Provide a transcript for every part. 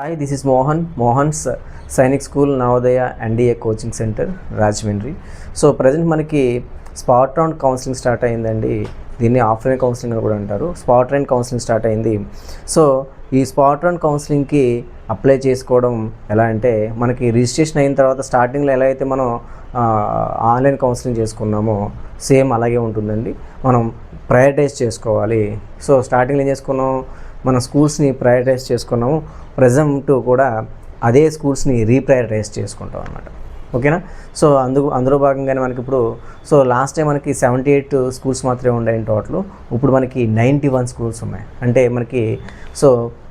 Hi, this is Mohan's Sainik School Navodaya NDA coaching centre Rajahmundry. So present మనకి spot round counselling start అయిందండి. దీన్ని offline counselling అని కూడా అంటారు. స్పాట్ రౌండ్ కౌన్సిలింగ్ స్టార్ట్ అయింది. So ఈ స్పాట్ రౌండ్ కౌన్సిలింగ్కి అప్లై చేసుకోవడం ఎలా అంటే, మనకి రిజిస్ట్రేషన్ అయిన తర్వాత స్టార్టింగ్లో ఎలా అయితే మనం ఆన్లైన్ కౌన్సిలింగ్ చేసుకున్నామో సేమ్ అలాగే ఉంటుందండి. మనం ప్రయారిటైజ్ చేసుకోవాలి. సో స్టార్టింగ్లో ఏం చేసుకున్నాం, మన స్కూల్స్ని ప్రయారిటైజ్ చేసుకున్నాము. ప్రజెంట్ కూడా అదే స్కూల్స్ని రీప్రయారిటైజ్ చేసుకుంటాం అన్నమాట. ఓకేనా. సో అందులో భాగంగానే మనకి ఇప్పుడు లాస్ట్ టైం మనకి 78 స్కూల్స్ మాత్రమే ఉన్నాయి టోటల్. ఇప్పుడు మనకి 91 స్కూల్స్ ఉన్నాయి. అంటే మనకి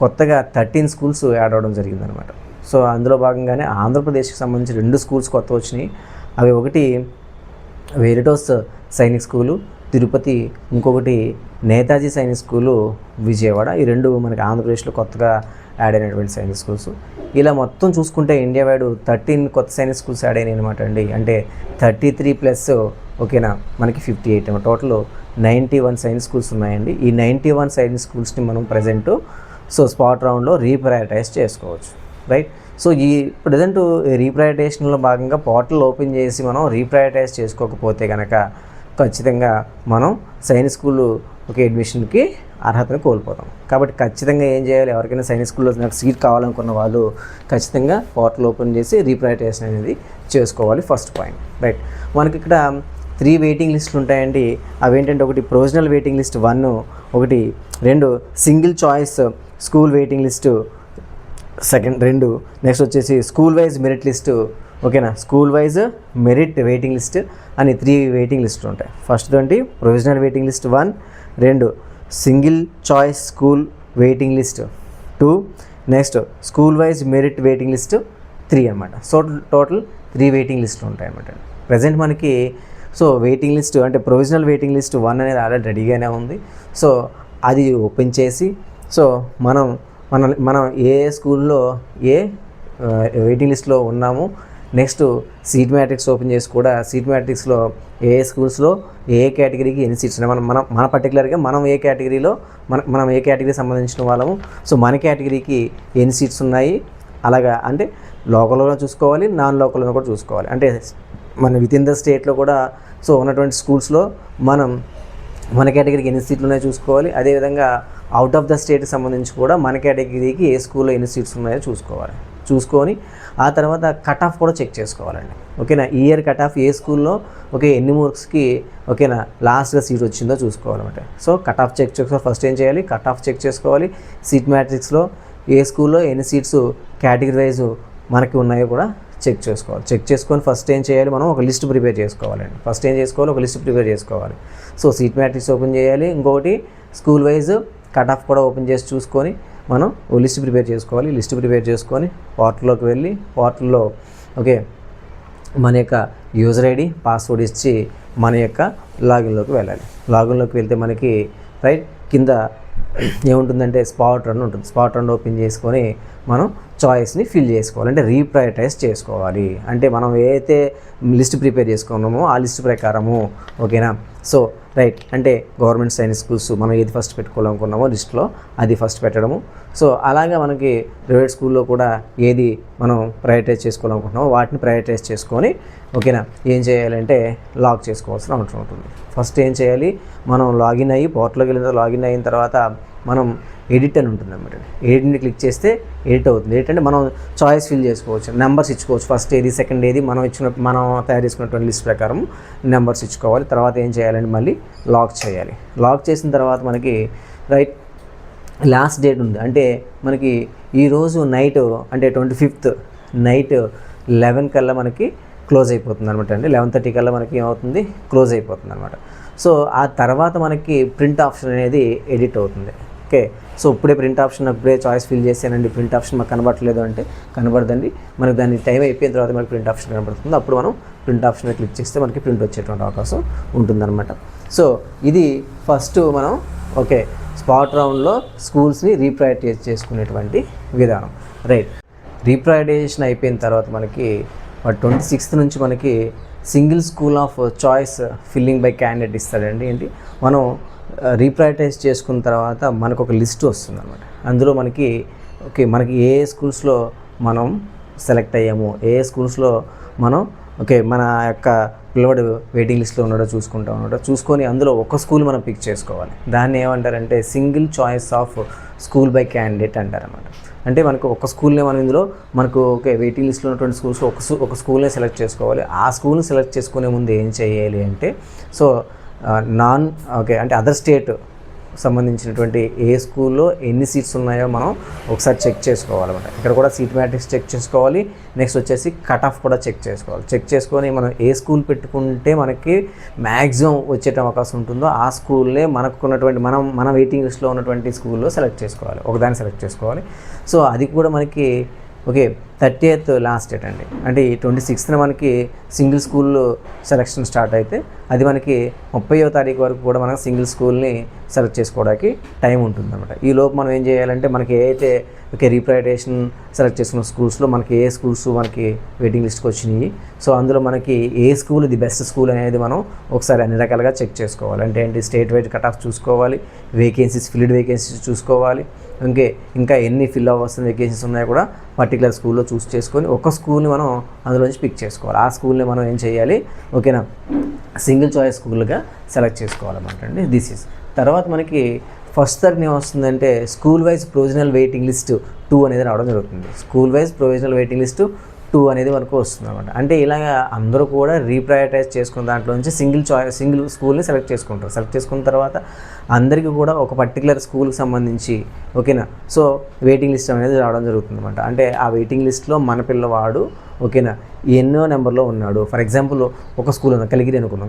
కొత్తగా 13 స్కూల్స్ యాడ్ అవ్వడం జరిగిందనమాట. సో అందులో భాగంగానే ఆంధ్రప్రదేశ్కి సంబంధించి 2 స్కూల్స్ కొత్త వచ్చినాయి. అవి ఒకటి వెరిటోస్ సైనిక్ స్కూలు తిరుపతి, ఇంకొకటి నేతాజీ సైనిక్ స్కూలు విజయవాడ. ఈ 2 మనకి ఆంధ్రప్రదేశ్లో కొత్తగా యాడ్ అయినటువంటి సైనిక్ స్కూల్స్. ఇలా మొత్తం చూసుకుంటే ఇండియా వైడ్ 13 కొత్త సైనిక్ స్కూల్స్ యాడ్ అయినాయి అనమాట అండి. అంటే 33 ప్లస్ ఓకేనా మనకి 58 అనమాట. టోటల్ 91 సైనిక్ స్కూల్స్ ఉన్నాయండి. ఈ 91 సైనిక్ స్కూల్స్ని మనం ప్రజెంట్ స్పాట్ రౌండ్లో రీప్రయారిటైజ్ చేసుకోవచ్చు, రైట్. సో ఈ ప్రజెంట్ రీప్రయారిటైజేషన్లో భాగంగా పోర్టల్ ఓపెన్ చేసి మనం రీప్రయారిటైజ్ చేసుకోకపోతే కనుక ఖచ్చితంగా మనం సైనిక్ స్కూల్ అడ్మిషన్కి అర్హతను కోల్పోతాం. కాబట్టి ఖచ్చితంగా ఏం చేయాలి, ఎవరికైనా సైనిక్ స్కూల్లో నాకు సీట్ కావాలనుకున్న వాళ్ళు ఖచ్చితంగా పోర్టల్ ఓపెన్ చేసి రీప్రయారిటైజేషన్ అనేది చేసుకోవాలి. First point, right. మనకి ఇక్కడ 3 వెయిటింగ్ లిస్టులు ఉంటాయండి. అవి ఏంటంటే, ఒకటి ప్రొవిజనల్ వెయిటింగ్ లిస్ట్ 1, ఒకటి 2 single choice school waiting list second 2, next వచ్చేసి స్కూల్ వైజ్ మెరిట్ లిస్టు. ఓకేనా, school wise merit waiting list అని 3 వెయిటింగ్ లిస్టులు ఉంటాయి. ఫస్ట్ ఏంటి, provisional waiting list 1, 2 single choice school waiting list 2, next school wise merit waiting list 3 అనమాట. So total 3 waiting లిస్టులు ఉంటాయి అనమాట. ప్రజెంట్ మనకి వెయిటింగ్ లిస్ట్ అంటే ప్రొవిజనల్ వెయిటింగ్ లిస్ట్ 1 అనేది ఆల్రెడీ రెడీగానే ఉంది. సో అది ఓపెన్ చేసి మనం ఏ స్కూల్లో ఏ వెయిటింగ్ లిస్ట్లో ఉన్నాము, నెక్స్ట్ సీట్ మ్యాట్రిక్స్ ఓపెన్ చేసి కూడా సీట్ మ్యాట్రిక్స్లో ఏ స్కూల్స్లో ఏ కేటగిరీకి ఎన్ని సీట్స్ ఉన్నాయి, మన పర్టికులర్గా మనం ఏ కేటగిరీలో మనం ఏ కేటగిరీకి సంబంధించిన వాళ్ళము, మన కేటగిరీకి ఎన్ని సీట్స్ ఉన్నాయి, అలాగా అంటే లోకల్లో చూసుకోవాలి, నాన్ లోకల్లో కూడా చూసుకోవాలి. అంటే మన విత్ ఇన్ ద స్టేట్లో కూడా ఉన్నటువంటి స్కూల్స్లో మన కేటగిరీకి ఎన్ని సీట్లు ఉన్నాయో చూసుకోవాలి. అదేవిధంగా అవుట్ ఆఫ్ ద స్టేట్కి సంబంధించి కూడా మన కేటగిరీకి ఏ స్కూల్లో ఎన్ని సీట్స్ ఉన్నాయో చూసుకొని ఆ తర్వాత కట్ ఆఫ్ కూడా చెక్ చేసుకోవాలండి. ఓకేనా, ఈ ఇయర్ కట్ ఆఫ్ ఏ స్కూల్లో ఎన్ని మార్క్స్కి ఓకేనా లాస్ట్గా సీట్ వచ్చిందో చూసుకోవాలన్నమాట. సో కట్ ఆఫ్ చెక్ చేసుకోవాలి. ఫస్ట్ ఏం చేయాలి, కట్ ఆఫ్ చెక్ చేసుకోవాలి. సీట్ మ్యాట్రిక్స్లో ఏ స్కూల్లో ఎన్ని సీట్స్ కేటగిరీ వైజ్ మనకి ఉన్నాయో కూడా చెక్ చేసుకోవాలి. చెక్ చేసుకొని ఫస్ట్ ఏం చేయాలి, మనం ఒక లిస్ట్ ప్రిపేర్ చేసుకోవాలండి. ఫస్ట్ ఏం చేసుకోవాలి, ఒక లిస్ట్ ప్రిపేర్ చేసుకోవాలి. సీట్ మ్యాట్రిక్స్ ఓపెన్ చేయాలి. ఇంకొకటి స్కూల్ వైజ్ కట్ ఆఫ్ కూడా ఓపెన్ చేసి చూసుకొని మనం ఓ లిస్ట్ ప్రిపేర్ చేసుకోవాలి. లిస్ట్ ప్రిపేర్ చేసుకొని పోర్టల్లోకి వెళ్ళి పోర్టల్లో మన యొక్క యూజర్ ఐడి పాస్వర్డ్ ఇచ్చి మన యొక్క లాగిన్లోకి వెళ్ళాలి. లాగిన్లోకి వెళ్తే మనకి రైట్ కింద ఏముంటుందంటే స్పాట్ రన్ ఉంటుంది. స్పాట్ రన్ ఓపెన్ చేసుకొని మనం చాయిస్ని ఫిల్ చేసుకోవాలి, అంటే రీప్రయారిటైజ్ చేసుకోవాలి. అంటే మనం ఏదైతే లిస్ట్ ప్రిపేర్ చేసుకున్నామో ఆ లిస్ట్ ప్రకారము ఓకేనా. రైట్, అంటే గవర్నమెంట్ సైనిక్ స్కూల్స్ మనం ఏది ఫస్ట్ పెట్టుకోవాలనుకున్నామో లిస్ట్లో అది ఫస్ట్ పెట్టడము. అలాగా మనకి ప్రైవేట్ స్కూల్లో కూడా ఏది మనం ప్రయారిటైజ్ చేసుకోవాలనుకుంటున్నామో వాటిని ప్రయారిటైజ్ చేసుకొని ఓకేనా ఏం చేయాలంటే లాక్ చేసుకోవాల్సిన అవసరం ఉంటుంది. ఫస్ట్ ఏం చేయాలి, మనం లాగిన్ అయ్యి పోర్టల్లోకి వెళ్ళిన తర్వాత లాగిన్ అయిన తర్వాత మనం ఎడిట్ అని ఉంటుంది అనమాట. ఎడిట్ని క్లిక్ చేస్తే ఎడిట్ అవుతుంది. ఎడిట్ అంటే మనం చాయిస్ ఫిల్ చేసుకోవచ్చు, నెంబర్స్ ఇచ్చుకోవచ్చు. ఫస్ట్ ఏది సెకండ్ ఏది మనం తయారు చేసుకున్నటువంటి లిస్ట్ ప్రకారం నెంబర్స్ ఇచ్చుకోవాలి. తర్వాత ఏం చేయాలంటే మళ్ళీ లాక్ చేయాలి. లాక్ చేసిన తర్వాత మనకి రైట్ లాస్ట్ డేట్ ఉంది. అంటే మనకి ఈరోజు నైట్ అంటే 25th నైట్ 11 కల్లా మనకి క్లోజ్ అయిపోతుంది అనమాట అండి. 11:30 కల్లా మనకి ఏమవుతుంది, క్లోజ్ అయిపోతుంది అనమాట. ఆ తర్వాత మనకి ప్రింట్ ఆప్షన్ అనేది ఎడిట్ అవుతుంది. ఓకే, ఇప్పుడే ప్రింట్ ఆప్షన్ అప్పుడే చాయిస్ ఫిల్ చేశానండి, ప్రింట్ ఆప్షన్ మాకు కనబడట్లేదు అంటే కనబడదండి. మనకి దాన్ని టైం అయిపోయిన తర్వాత మనకి ప్రింట్ ఆప్షన్ కనబడుతుంది. అప్పుడు మనం ప్రింట్ ఆప్షన్ క్లిక్ చేస్తే మనకి ప్రింట్ వచ్చేటువంటి అవకాశం ఉంటుందన్నమాట. ఇది ఫస్ట్ మనం స్పాట్ రౌండ్లో స్కూల్స్ని రీప్రయారిటైజ్ చేసుకునేటువంటి విధానం, రైట్. రీప్రయారిటైజేషన్ అయిపోయిన తర్వాత మనకి 26th నుంచి మనకి single school of choice filling by candidate ఇస్తాడండి. ఏంటి, మనం రీప్రయారిటైజ్ చేసుకున్న తర్వాత మనకు ఒక లిస్ట్ వస్తుంది అనమాట. అందులో మనకి ఓకే మనకి ఏ స్కూల్స్లో మనం సెలెక్ట్ అయ్యాము, ఏ స్కూల్స్లో మనం ఓకే మన యొక్క పిల్లవాడు వెయిటింగ్ లిస్ట్లో ఉన్నాడో చూసుకొని అందులో ఒక స్కూల్ మనం పిక్ చేసుకోవాలి. దాన్ని ఏమంటారంటే single choice of school by candidate అంటారన్నమాట. అంటే మనకు ఒక స్కూల్నే మనం ఇందులో మనకు ఓకే వెయిటింగ్ లిస్ట్లో ఉన్నటువంటి స్కూల్స్లో ఒక స్కూల్నే సెలెక్ట్ చేసుకోవాలి. ఆ స్కూల్ని సెలెక్ట్ చేసుకునే ముందు ఏం చేయాలి అంటే సో అంటే అదర్ స్టేట్ సంబంధించినటువంటి ఏ స్కూల్లో ఎన్ని సీట్స్ ఉన్నాయో మనం ఒకసారి చెక్ చేసుకోవాలన్నమాట. ఇక్కడ కూడా సీట్ మ్యాట్రిక్స్ చెక్ చేసుకోవాలి. నెక్స్ట్ వచ్చేసి కట్ ఆఫ్ కూడా చెక్ చేసుకోవాలి. చెక్ చేసుకొని మనం ఏ స్కూల్ పెట్టుకుంటే మనకి మ్యాక్సిమం వచ్చే అవకాశం ఉంటుందో ఆ స్కూల్నే మనకు ఉన్నటువంటి మన వెయిటింగ్ లిస్ట్లో ఉన్నటువంటి స్కూల్లో సెలెక్ట్ చేసుకోవాలి, ఒకదాన్ని సెలెక్ట్ చేసుకోవాలి. సో అది కూడా మనకి ఓకే 30th లాస్ట్ డేట్ అండి. అంటే ఈ 26th మనకి సింగిల్ స్కూల్ సెలెక్షన్ స్టార్ట్ అయితే అది మనకి 30వ తారీఖు వరకు కూడా మనం సింగిల్ స్కూల్ని సెలెక్ట్ చేసుకోవడానికి టైం ఉంటుందన్నమాట. ఈ లోపు మనం ఏం చేయాలంటే మనకి ఏ అయితే ఓకే రీప్రైటేషన్ సెలెక్ట్ చేసుకున్న స్కూల్స్లో మనకి ఏ స్కూల్స్ మనకి వెయిటింగ్ లిస్ట్కి వచ్చినాయి, సో అందులో మనకి ఏ స్కూల్ ది బెస్ట్ స్కూల్ అనేది మనం ఒకసారి అన్ని రకాలుగా చెక్ చేసుకోవాలి. అంటే ఏంటి స్టేట్ వైడ్ కట్ ఆఫ్ చూసుకోవాలి, ఫిల్డ్ వేకెన్సీస్ చూసుకోవాలి, ఇంకా ఎన్ని ఫిల్ అవ్వాల్సిన వేకెన్సీస్ ఉన్నాయో కూడా పర్టికులర్ స్కూల్లో చూస్ చేసుకొని ఒక స్కూల్ని మనం అందులోంచి పిక్ చేసుకోవాలి. ఆ స్కూల్ని మనం ఏం చేయాలి ఓకేనా సింగిల్ చాయిస్ స్కూల్గా సెలెక్ట్ చేసుకోవాలన్నమాట అండి. తర్వాత మనకి ఫస్ట్ తరగతి ఏమొస్తుందంటే school wise provisional waiting list 2 అనేది రావడం జరుగుతుంది. School wise provisional waiting list 2 అనేది మనకు వస్తుంది అనమాట. అంటే ఇలాగ అందరూ కూడా రీప్రయారిటైజ్ చేసుకున్న దాంట్లో నుంచి సింగిల్ స్కూల్ని సెలెక్ట్ చేసుకుంటారు. సెలెక్ట్ చేసుకున్న తర్వాత అందరికీ కూడా ఒక పర్టికులర్ స్కూల్కి సంబంధించి ఓకేనా సో వెయిటింగ్ లిస్ట్ అనేది రావడం జరుగుతుంది అనమాట. అంటే ఆ వెయిటింగ్ లిస్ట్లో మన పిల్లవాడు ఓకేనా ఎన్నో నెంబర్లో ఉన్నాడు. ఫర్ ఎగ్జాంపుల్ ఒక స్కూల్ ఉంది కలికిరి అనుకున్నాం,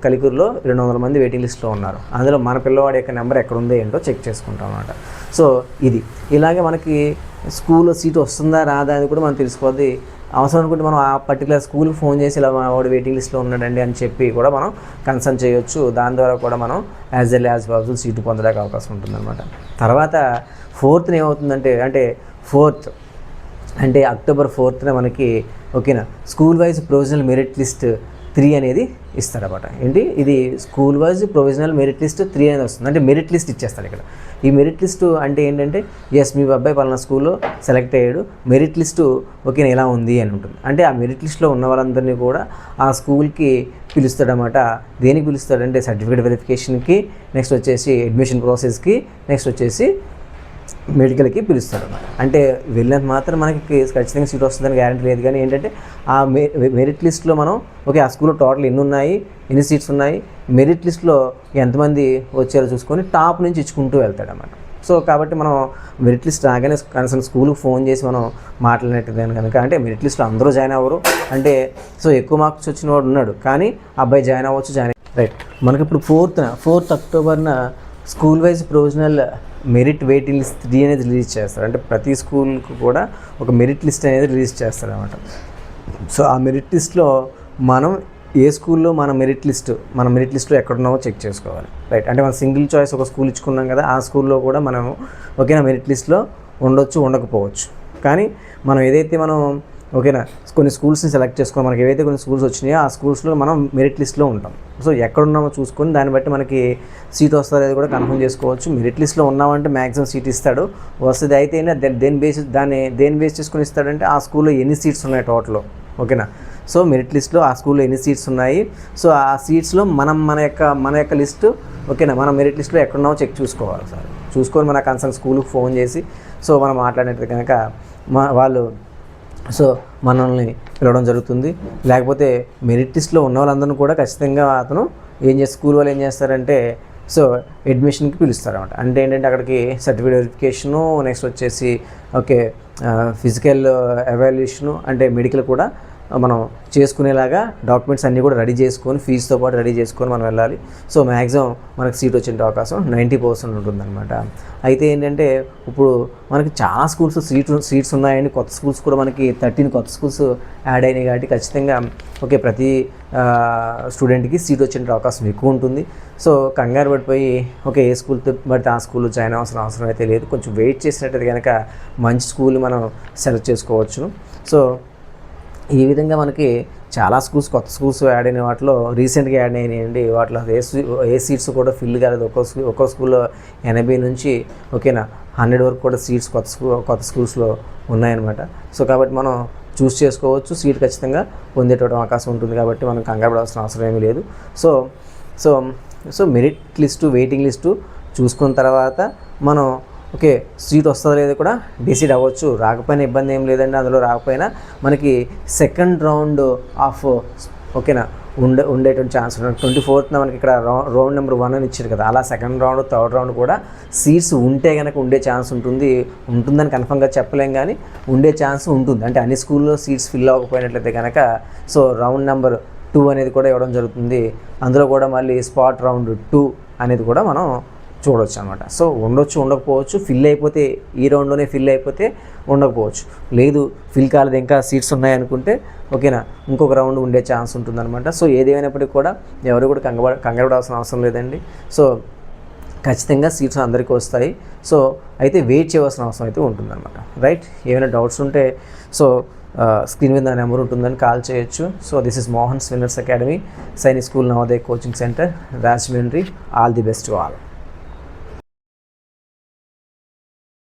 కలికిరిలో 200 మంది వెయిటింగ్ లిస్ట్లో ఉన్నారు. అందులో మన పిల్లవాడి యొక్క నెంబర్ ఎక్కడ ఉందో ఏంటో చెక్ చేసుకుంటాం అనమాట. సో ఇలాగే మనకి స్కూల్లో సీట్ వస్తుందా రాదా అని కూడా మనం తెలిసిపోద్ది. అవసరం అనుకుంటే మనం ఆ పర్టికులర్ స్కూల్కి ఫోన్ చేసి ఇలా వాడు వెయిటింగ్ లిస్ట్లో ఉన్నాడండి అని చెప్పి కూడా మనం కన్సల్ట్ చేయొచ్చు. దాని ద్వారా కూడా మనం as L as possible seat పొందడానికి అవకాశం ఉంటుందన్నమాట. తర్వాత 4th ఏమవుతుందంటే అంటే అక్టోబర్ 4th మనకి ఓకేనా school wise provisional merit list 3 అనేది ఇస్తారన్నమాట. ఏంటి ఇది school wise provisional merit list 3 అనేది వస్తుంది. అంటే మెరిట్ లిస్ట్ ఇచ్చేస్తారు ఇక్కడ. ఈ మెరిట్ లిస్టు అంటే ఏంటంటే ఎస్ మీ అబ్బాయి పలానా స్కూల్లో సెలెక్ట్ అయ్యాడు, మెరిట్ లిస్టు ఓకేనా ఎలా ఉంది అని ఉంటుంది. అంటే ఆ మెరిట్ లిస్ట్లో ఉన్న వాళ్ళందరినీ కూడా ఆ స్కూల్కి పిలుస్తాడనమాట. దేనికి పిలుస్తాడంటే సర్టిఫికేట్ వెరిఫికేషన్కి, నెక్స్ట్ వచ్చేసి అడ్మిషన్ ప్రాసెస్కి, నెక్స్ట్ వచ్చేసి మెడికల్కి పిలుస్తారు అన్నమాట. అంటే వెళ్ళినంత మాత్రం మనకి ఖచ్చితంగా సీట్ వస్తుందని గ్యారెంటీ లేదు. కానీ ఏంటంటే ఆ మెరిట్ లిస్ట్లో మనం ఓకే ఆ స్కూల్లో టోటల్ ఎన్ని సీట్స్ ఉన్నాయి, మెరిట్ లిస్ట్లో ఎంతమంది వచ్చారో చూసుకొని టాప్ నుంచి ఇచ్చుకుంటూ వెళ్తాడన్నమాట. సో కాబట్టి మనం మెరిట్ లిస్ట్ రాగానే కనీసం స్కూల్కి ఫోన్ చేసి మనం మాట్లాడినట్టు కనుక అంటే మెరిట్ లిస్ట్లో అందరూ జాయిన్ అవ్వరు. అంటే సో ఎక్కువ మార్క్స్ వచ్చిన వాడు ఉన్నాడు కానీ అబ్బాయి జాయిన్ అవ్వచ్చు రైట్. మనకి ఇప్పుడు 4th అక్టోబర్న school wise provisional merit waiting list 3 అనేది రిలీజ్ చేస్తారు. అంటే ప్రతి స్కూల్కి కూడా ఒక మెరిట్ లిస్ట్ అనేది రిలీజ్ చేస్తారు అనమాట. సో ఆ మెరిట్ లిస్ట్లో మనం ఏ స్కూల్లో మన మెరిట్ లిస్ట్లో ఎక్కడున్నామో చెక్ చేసుకోవాలి రైట్. అంటే మనం సింగిల్ చాయిస్ ఒక స్కూల్ ఇచ్చుకున్నాం కదా, ఆ స్కూల్లో కూడా మనం ఓకేనా మెరిట్ లిస్ట్లో ఉండొచ్చు ఉండకపోవచ్చు. కానీ మనం ఏదైతే మనం ఓకేనా కొన్ని స్కూల్స్ని సెలెక్ట్ చేసుకొని మనకి ఏవైతే కొన్ని స్కూల్స్ వచ్చినాయో ఆ స్కూల్స్లో మనం మెరిట్ లిస్ట్లో ఉంటాం. సో ఎక్కడున్నామో చూసుకొని దాన్ని బట్టి మనకి సీట్ వస్తుంది అది కూడా కన్ఫర్మ్ చేసుకోవచ్చు. మెరిట్ లిస్ట్లో ఉన్నామంటే మ్యాక్సిమం సీట్ ఇస్తాడు. వస్తుంది అయితే దేని బేస్ చేసుకొని ఇస్తాడంటే ఆ స్కూల్లో ఎన్ని సీట్స్ ఉన్నాయి టోటల్ ఓకేనా. సో మెరిట్ లిస్ట్లో ఆ స్కూల్లో ఎన్ని సీట్స్ ఉన్నాయి, సో ఆ సీట్స్లో మన యొక్క లిస్టు ఓకేనా మన మెరిట్ లిస్ట్లో ఎక్కడున్నామో చెక్ చూసుకోవాలి సార్. చూసుకొని మన కన్సర్న్ స్కూల్కి ఫోన్ చేసి సో మనం మాట్లాడినట్టు కనుక వాళ్ళు సో మనల్ని పిలవడం జరుగుతుంది. లేకపోతే మెరిట్ లిస్ట్లో ఉన్న వాళ్ళందరినీ కూడా ఖచ్చితంగా స్కూల్ వాళ్ళు ఏం చేస్తారంటే సో అడ్మిషన్కి పిలుస్తారు అనమాట. అంటే ఏంటంటే అక్కడికి సర్టిఫికేట్ వెరిఫికేషను, నెక్స్ట్ వచ్చేసి ఓకే ఫిజికల్ ఎవాల్యుయేషను అంటే మెడికల్ కూడా మనం చేసుకునేలాగా డాక్యుమెంట్స్ అన్నీ కూడా రెడీ చేసుకొని ఫీజుతో పాటు రెడీ చేసుకొని మనం వెళ్ళాలి. సో మ్యాక్సిమం మనకు సీట్ వచ్చే అవకాశం 90% ఉంటుందన్నమాట. అయితే ఏంటంటే ఇప్పుడు మనకి చాలా స్కూల్స్ సీట్స్ ఉన్నాయండి. కొత్త స్కూల్స్ కూడా మనకి 13 కొత్త స్కూల్స్ యాడ్ అయినాయి కాబట్టి ఖచ్చితంగా ఓకే ప్రతి స్టూడెంట్కి సీట్ వచ్చే అవకాశం ఎక్కువ ఉంటుంది. సో కంగారు పడిపోయి ఓకే ఏ స్కూల్ పడితే ఆ స్కూల్లో జాయిన్ అవసరం అయితే లేదు. కొంచెం వెయిట్ చేసినట్టయితే కనుక మంచి స్కూల్ మనం సెలెక్ట్ చేసుకోవచ్చు. సో ఈ విధంగా మనకి చాలా కొత్త స్కూల్స్ యాడ్ అయిన వాటిలో రీసెంట్గా యాడ్ అయినాయండి. వాటిలో ఏ సీట్స్ కూడా ఫిల్ కాలేదు. ఒక్కో స్కూల్లో 80 నుంచి ఓకేనా 100 వరకు కూడా సీట్స్ కొత్త స్కూల్స్లో ఉన్నాయన్నమాట. సో కాబట్టి మనం చూస్ చేసుకోవచ్చు, సీట్ ఖచ్చితంగా పొందేటటువంటి అవకాశం ఉంటుంది. కాబట్టి మనం కంగారు పడాల్సిన అవసరం ఏమీ లేదు. So so so merit list, waiting list చూసుకున్న తర్వాత మనం ఓకే సీట్ వస్తుందో లేదో కూడా డిసైడ్ అవ్వచ్చు. రాకపోయినా ఇబ్బంది ఏం లేదండి. అందులో రాకపోయినా మనకి సెకండ్ రౌండ్ ఆఫ్ ఓకేనా ఉండేటువంటి ఛాన్స్ ఉంటుంది. 24th మనకి ఇక్కడ రౌండ్ నెంబర్ 1 అని ఇచ్చారు కదా, అలా సెకండ్ రౌండ్, థర్డ్ రౌండ్ కూడా సీట్స్ ఉంటే కనుక ఉండే ఛాన్స్ ఉంటుందని కన్ఫర్మ్గా చెప్పలేం, కానీ ఉండే ఛాన్స్ ఉంటుంది. అంటే అన్ని స్కూల్లో సీట్స్ ఫిల్ అవ్వకపోయినట్లయితే కనుక సో రౌండ్ నెంబర్ 2 అనేది కూడా ఇవ్వడం జరుగుతుంది. అందులో కూడా మళ్ళీ స్పాట్ రౌండ్ 2 అనేది కూడా మనం చూడవచ్చు అనమాట. సో ఉండొచ్చు, ఉండకపోవచ్చు. ఫిల్ అయిపోతే ఈ రౌండ్లోనే ఫిల్ అయిపోతే ఉండకపోవచ్చు. లేదు ఫిల్ కాలేదు ఇంకా సీట్స్ ఉన్నాయనుకుంటే ఓకేనా ఇంకొక రౌండ్ ఉండే ఛాన్స్ ఉంటుందన్నమాట. సో ఏదేమైనప్పటికీ కూడా ఎవరు కూడా కంగారపడాల్సిన అవసరం లేదండి. సో ఖచ్చితంగా సీట్స్ అందరికీ వస్తాయి. సో అయితే వెయిట్ చేయవలసిన అవసరం అయితే ఉంటుందన్నమాట. రైట్, ఏమైనా డౌట్స్ ఉంటే సో స్క్రీన్ మీద నా నెంబర్ ఉంటుందని కాల్ చేయొచ్చు. So this is Mohan's winners academy, Sainik school Navodaya coaching centre, Rajahmundry. All the best to all.